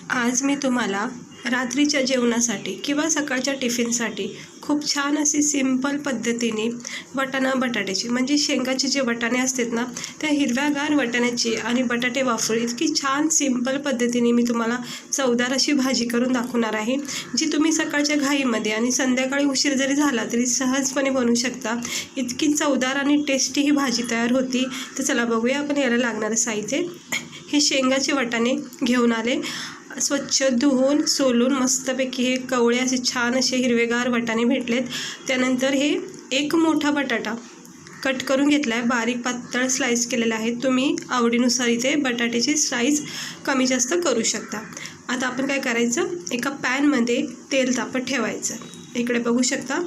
आज मी तुम्हाला रात्रीच्या जेवणासाठी किंवा सकाळच्या टिफिनसाठी खूप छान अशी सिंपल पद्धतीने वाटाणा बटाट्याची म्हणजे शेंगाचे जे वाटाणे असतात ना, त्या हिरव्यागार वाटाण्याची आणि बटाटे वापरून इतकी छान सिंपल पद्धतीने मी तुम्हाला चवदार अशी भाजी करून दाखवणार आहे, जी तुम्ही सकाळच्या घाईमध्ये आणि संध्याकाळी उशीर जरी झाला तरी सहजपणे बनवू शकता। इतकी चवदार आणि टेस्टी ही भाजी तयार होती। तर चला बघूया आपण याला लागणारे साहित्य। हे शेंगाचे वाटाणे घेऊन आले, स्वच्छ धुवून सोलून मस्तपैकी हे कवळे असे छान असे हिरवेगार वाटाणे भेटलेत। त्यानंतर हे एक मोठा बटाटा कट करून घेतला आहे, बारीक पातळ स्लाइस केलेला आहे। तुम्ही आवडीनुसार इथे बटाट्याची स्लाइस कमी जास्त करू शकता। आता आपण काय करायचं, एका पॅनमध्ये तेल तापत ठेवायचं। इकडे बघू शकता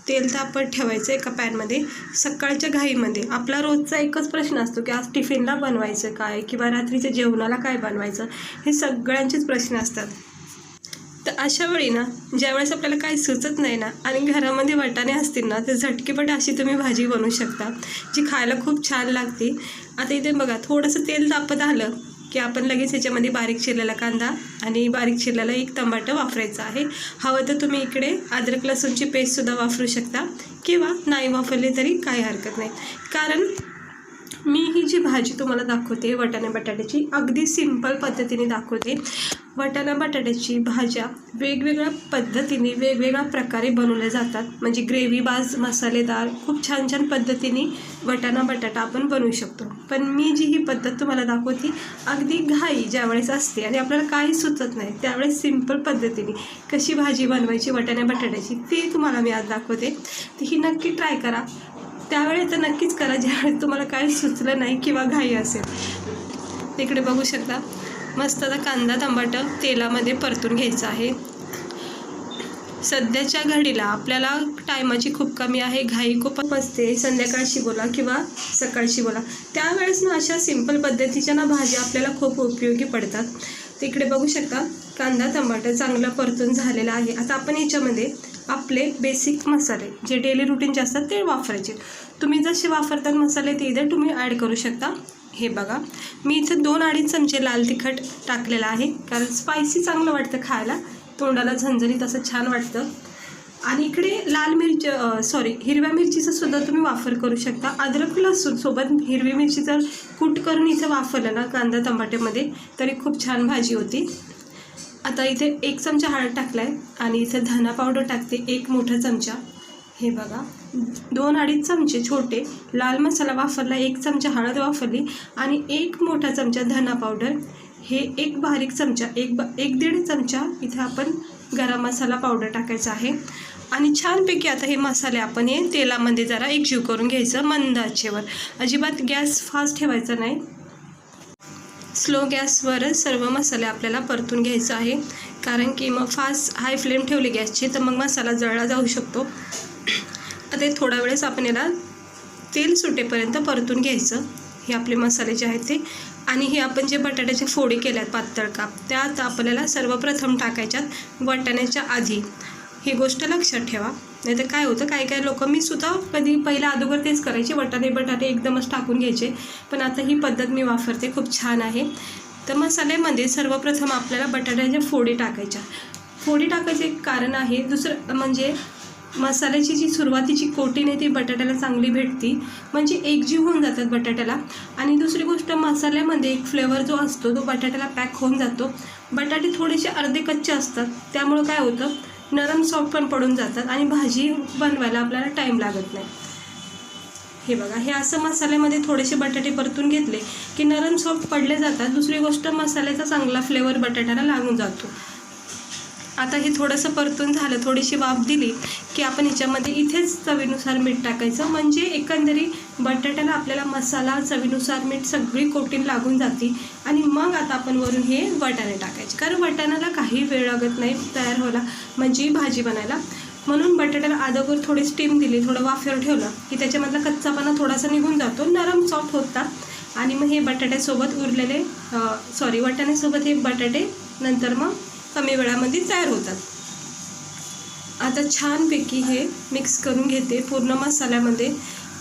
तेल तापत ठेवायचं एका पॅनमध्ये। सकाळच्या घाईमध्ये आपला रोजचा एकच प्रश्न असतो की आज टिफिनला बनवायचं काय किंवा रात्रीच्या जेवणाला काय बनवायचं, हे सगळ्यांचेच प्रश्न असतात। तर अशा वेळी ना, ज्यावेळेस आपल्याला काही सुचत नाही ना आणि घरामध्ये वाटाणे असतील ना, तर झटकीपट अशी तुम्ही भाजी बनवू शकता, जी खायला खूप छान लागते। आता इथे बघा थोडंसं तेल तापत आलं की आपण लगेच ह्याच्यामध्ये बारीक चिरलेला कांदा आणि बारीक चिरलेला एक टमाटर वापरायचं आहे। हवं तर तुम्ही इकडे अद्रक लसूणची पेस्टसुद्धा वापरू शकता किंवा नाही वापरली तरी काही हरकत नाही, कारण मी ही जी भाजी तुम्हाला दाखवते वाटाणा बटाट्याची अगदी सिंपल पद्धतीने दाखवते। वाटाणा बटाट्याची भाज्या वेगवेगळ्या पद्धतीने वेगवेगळ्या प्रकारे बनवल्या जातात, म्हणजे ग्रेव्ही बाज मसालेदार खूप छान छान पद्धतीने वाटाणा बटाटा आपण बनवू शकतो। पण मी जी ही पद्धत तुम्हाला दाखवते अगदी घाई ज्यावेळेस असते आणि आपल्याला काही सुचत नाही त्यावेळेस सिंपल पद्धतीने कशी भाजी बनवायची वाटाणा बटाट्याची ती तुम्हाला मी आज दाखवते। तर ही नक्की ट्राय करा, त्यावेळेस तर नक्कीच करा ज्यावेळेस तुम्हाला काही सुचलं नाही किंवा घाई असेल। इकडे बघू शकता मस्त आता कांदा टमाटर तेलामध्ये परतून घ्यायचा आहे। सध्याच्या घडीला आपल्याला टायमाची खूप कमी आहे, घाई खूप असते, संध्याकाळची बोला किंवा सकाळची बोला, त्यावेळेस ना अशा सिंपल पद्धतीच्या ना भाज्या आपल्याला खूप उपयोगी पडतात। तिकडे बघू शकता कांदा टमाटर चांगला परतून झालेला आहे। आता आपण याच्यामध्ये आपले बेसिक मसाले जे डेली रुटीनचे असतात ते वापरायचे। तुम्ही जसे वापरतात मसाले ते इथे तुम्ही ॲड करू शकता। हे बघा मी इथं 2-2.5 चमचे लाल तिखट टाकलेलं आहे, कारण स्पायसी चांगलं वाटतं खायला, तोंडाला झणझणीत असं छान वाटतं। आणि इकडे लाल मिरची हिरव्या मिरचीचा सुद्धा तुम्ही वापर करू शकता। अद्रक लसूण सोबत हिरवी मिरची जर कूट करून इथे वापरलं ना कांदा टमाट्यामध्ये तरी खूप छान भाजी होती। आता इथे 1 चमचा हळद टाकला आहे आणि इथे धना पावडर टाकते 1 मोठा चमचा। हे बघा 2-2.5 चमचे छोटे लाल मसाला वापरला, 1 चमचा हळद वापरली आणि 1 मोठा चमचा धना पावडर, हे 1 बारीक चमचा 1-1.5 चमचा इथे आपण गरम मसाला पावडर टाकायचा आहे। आणि छानपैकी आता हे मसाले आपण हे तेलामध्ये जरा एकजीव करून घ्यायचं मंद आचेवर। अजिबात गॅस फास्ट ठेवायचा नाही, स्लो गॅसवरच सर्व मसाले आपल्याला परतून घ्यायचा आहे, कारण की मग फास्ट हाय फ्लेम ठेवली गॅसची तर मग मसाला जळला जाऊ शकतो। आता थोडा वेळेस आपण याला तेल सुटेपर्यंत परतून घ्यायचं, हे आपले मसाले जे आहेत ते। आणि हे आपण जे बटाट्याच्या फोडी केल्यात पातळ काप, त्या आता आपल्याला सर्वप्रथम टाकायच्यात वाटाण्याच्या आधी। ही गोष्ट लक्षात ठेवा, नाही तर काय होतं काही काही लोक, मी सुद्धा कधी पहिल्या अगोदर तेच करायचे, बटाटे एकदमच टाकून घ्यायचे, पण आता ही पद्धत मी वापरते, खूप छान आहे। तर मसाल्यामध्ये सर्वप्रथम आपल्याला बटाट्याच्या फोडी टाकायच्या। फोडी टाकायचे कारण आहे दुसरं म्हणजे मसाल्याची जी सुरुवातीची कोटिंग आहे ती बटाट्याला चांगली भेटती, म्हणजे एकजीव होऊन जातात बटाट्याला। आणि दुसरी गोष्ट मसाल्यामध्ये एक फ्लेवर जो असतो तो बटाट्याला पॅक होऊन जातो। बटाटे थोडेसे अर्धे कच्चे असतात, त्यामुळं काय होतं नरम सॉफ्ट पण पडून जातात आणि भाजी बनवायला आपल्याला टाईम लागत नाही। हे बघा हे असं मसाल्यामध्ये थोडेसे बटाटे परतून घेतले की नरम सॉफ्ट पडले जातात। दुसरी गोष्ट मसाल्याचा चांगला फ्लेवर बटाट्याला लागून जातो। आता हे थोडंसं परतून झालं, थोडीशी वाफ दिली की आपण ह्याच्यामध्ये इथेच चवीनुसार मीठ टाकायचं, म्हणजे एकंदरीत बटाट्याला आपल्याला मसाला चवीनुसार मीठ सगळी कोटिंग लागून जाते। आणि मग आता आपण वरून हे वाटाणे टाकायचे, कारण वाटाण्याला काही वेळ लागत नाही तयार व्हायला, म्हणजे भाजी बनायला। म्हणून बटाट्याला अगोदर थोडी स्टीम दिली, थोडं वाफेवर ठेवलं की त्याच्यामधला कच्चापणा थोडासा निघून जातो, नरम सॉफ्ट होतात। आणि मग हे बटाट्यासोबत उरलेले वाटाण्यासोबत हे बटाटे नंतर मग कमी वेळामध्ये तयार होतात। आता छानपैकी हे मिक्स करून घेते पूर्ण मसाल्यामध्ये।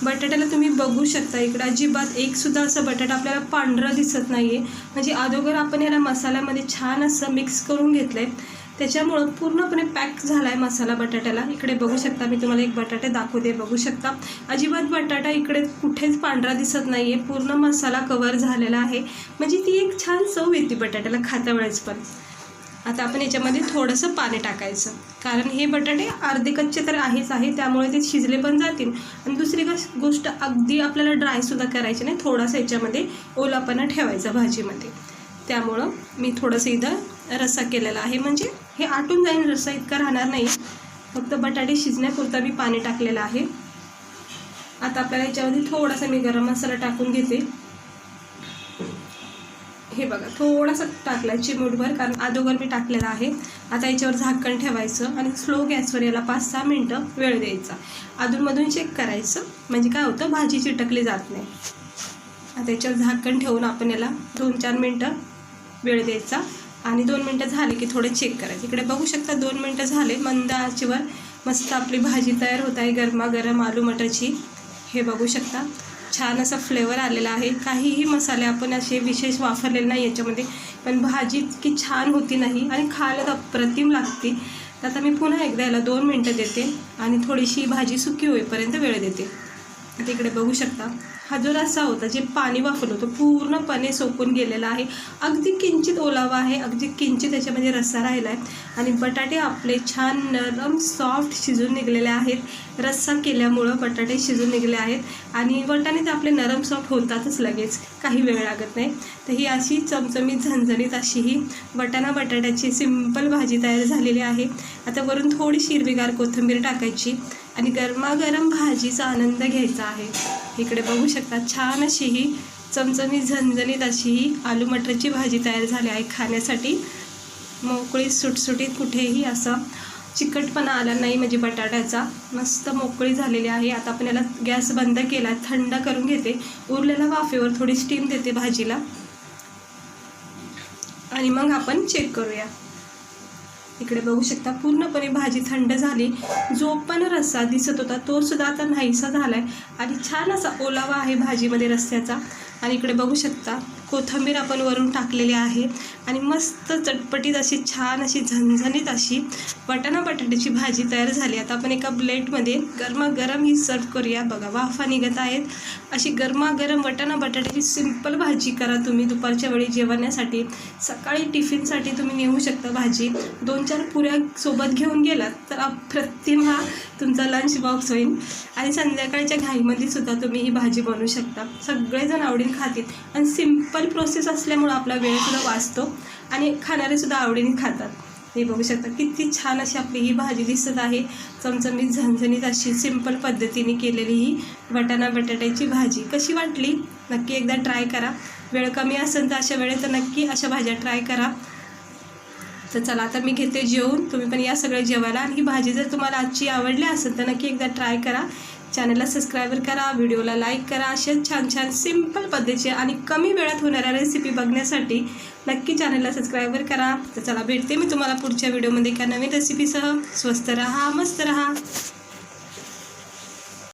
बटाट्याला तुम्ही बघू शकता इकडं अजिबात एकसुद्धा असं बटाटा आपल्याला पांढरा दिसत नाही आहे. म्हणजे अगोदर आपण याला मसाल्यामध्ये छान असं मिक्स करून घेतलं आहे, त्याच्यामुळं पूर्णपणे पॅक झाला आहे मसाला बटाट्याला. इकडे बघू शकता, मी तुम्हाला एक बटाटे दाखवते, बघू शकता अजिबात बटाटा इकडे कुठेच पांढरा दिसत नाही आहे. पूर्ण मसाला कवर झालेला आहे, म्हणजे ती एक छान चव येते बटाट्याला खाता वेळेस पण. आता आपण याच्यामध्ये थोडंसं पाणी टाकायचं, कारण हे बटाटे अर्धे कच्चे तर आहेच आहे, त्यामुळे ते शिजले पण जातील. आणि दुसरी गोष्ट, अगदी आपल्याला ड्रायसुद्धा करायची नाही, थोडासा याच्यामध्ये ओलापणा ठेवायचा भाजीमध्ये. त्यामुळं मी थोडंसं इथं रस्सा केलेला आहे, म्हणजे हे आटून जाईल, रस्सा इतका राहणार नाही, फक्त बटाटे शिजण्यापुरता मी पाणी टाकलेलं आहे. आता आपल्याला याच्यामध्ये थोडासा मी गरम मसाला टाकून घेते. हे बघा थोडासा टाकला चिमूटभर, कारण अगोदर मी टाकलेला आहे. आता याच्यावर झाकण ठेवायचं आणि स्लो गॅसवर याला 5-6 मिनटं वेळ द्यायचा. अधूनमधून चेक करायचं, म्हणजे काय होतं भाजी चिटकली जात नाही. आता याच्यावर झाकण ठेवून आपण याला 2-4 मिनटं वेळ द्यायचा आणि 2 मिनटं झाले की थोडे चेक करायचं. इकडे बघू शकता 2 मिनटं झाले, मंद आचेवर मस्त आपली भाजी तयार होत आहे गरमागरम आलू मटरची. हे बघू शकता छान असा फ्लेवर आलेला आहे. काहीही मसाले आपण असे विशेष वापरलेले नाही याच्यामध्ये, पण भाजी इतकी छान होती नाही आणि खायला तर अप्रतिम लागते. तर आता मी पुन्हा एकदा याला 2 मिनटं देते आणि थोडीशी भाजी सुकी होईपर्यंत वेळ देते. आता इकडे बघू शकता हा जो रस्सा होता, जे पाणी वापरलं होतं पूर्णपणे सोकून गेलेला आहे. अगदी किंचित ओलावा आहे, अगदी किंचित त्याच्यामध्ये रस्सा राहिला आहे. आणि बटाटे आपले छान नरम सॉफ्ट शिजून निघलेले आहेत. रस्सा केल्यामुळं बटाटे शिजून निघले आहेत आणि वाटाणे तर आपले नरम सॉफ्ट होतातच लगेच, काही वेळ लागत नाही. तर ही अशी चमचमीत झणझणीत अशी ही बटाट्याची सिंपल भाजी तयार झालेली आहे. आता वरून थोडीशी हिरवीगार कोथिंबीर टाकायची आणि गरमागरम भाजीचा आनंद घ्यायचा आहे. इकडे बघू शकता छान अशी ही चमचमीत झणझणीत अशी ही आलू मटरची भाजी तयार झाली आहे. खाण्यासाठी मोकळी सुटसुटीत, कुठेही असा चिकटपणा आला नाही, म्हणजे बटाट्याचा मस्त मोकळी झालेली आहे. आता आपण याला गॅस बंद केला, थंड करून घेते. उरलेल्या वाफेवर थोडी स्टीम देते भाजीला आणि मग आपण चेक करूया. इकडे बघू शकता पूर्णपणे भाजी थंड झाली. जो पण रस्सा दिसत होता तो सुद्धा आता नाहीसा झाला आहे आणि छान असा ओलावा आहे भाजीमध्ये रस्स्याचा. आणि इकडे बघू शकता कोथिंबीर आपण वरून टाकलेली आहे आणि मस्त चटपटीत अशी छान अशी झणझणीत अशी बटाट्याची भाजी तयार झाली. आता आपण एका प्लेटमध्ये गरमागरम ही सर्व करूया. बघा वाफा निघत आहेत. अशी गरमागरम बटाट्याची सिंपल भाजी करा तुम्ही दुपारच्या वेळी जेवणासाठी. सकाळी टिफिनसाठी तुम्ही नेऊ शकता भाजी. 2-4 पुऱ्या सोबत घेऊन गेलात तर अप्रतिम हा तुमचा लंच बॉक्स होईल. आणि संध्याकाळच्या घाईमध्ये सुद्धा तुम्ही ही भाजी बनवू शकता. सगळेजण आवडीने खातील आणि सिंपल प्रोसेस असल्यामुळं आपला वेळसुद्धा वाचतो आणि खाणारेसुद्धा आवडीने खातात. हे बघू शकता किती छान अशी आपली ही भाजी दिसत आहे. चमचमीत झणझणीत अशी सिंपल पद्धतीने केलेली ही बटाट्याची भाजी कशी वाटली नक्की एकदा ट्राय करा. वेळ कमी असेल तर अशा वेळेत तर नक्की अशा भाज्या ट्राय करा. तर चला आता मी घेते जेवून. तुम्ही पण या सगळ्या जेवायला. आणि ही भाजी जर तुम्हाला आजची आवडली असेल तर नक्की एकदा ट्राय करा. चॅनलला सबस्क्राईब करा, व्हिडिओला लाईक करा. अशाच छान छान सिंपल पद्धतीचे आणि कमी वेळात होणाऱ्या रेसिपी बघण्यासाठी नक्की चॅनलला सबस्क्राईब करा. तर चला भेटते मी तुम्हाला पुढच्या व्हिडिओमध्ये एका नवीन रेसिपीसह. स्वस्त रहा, मस्त रहा.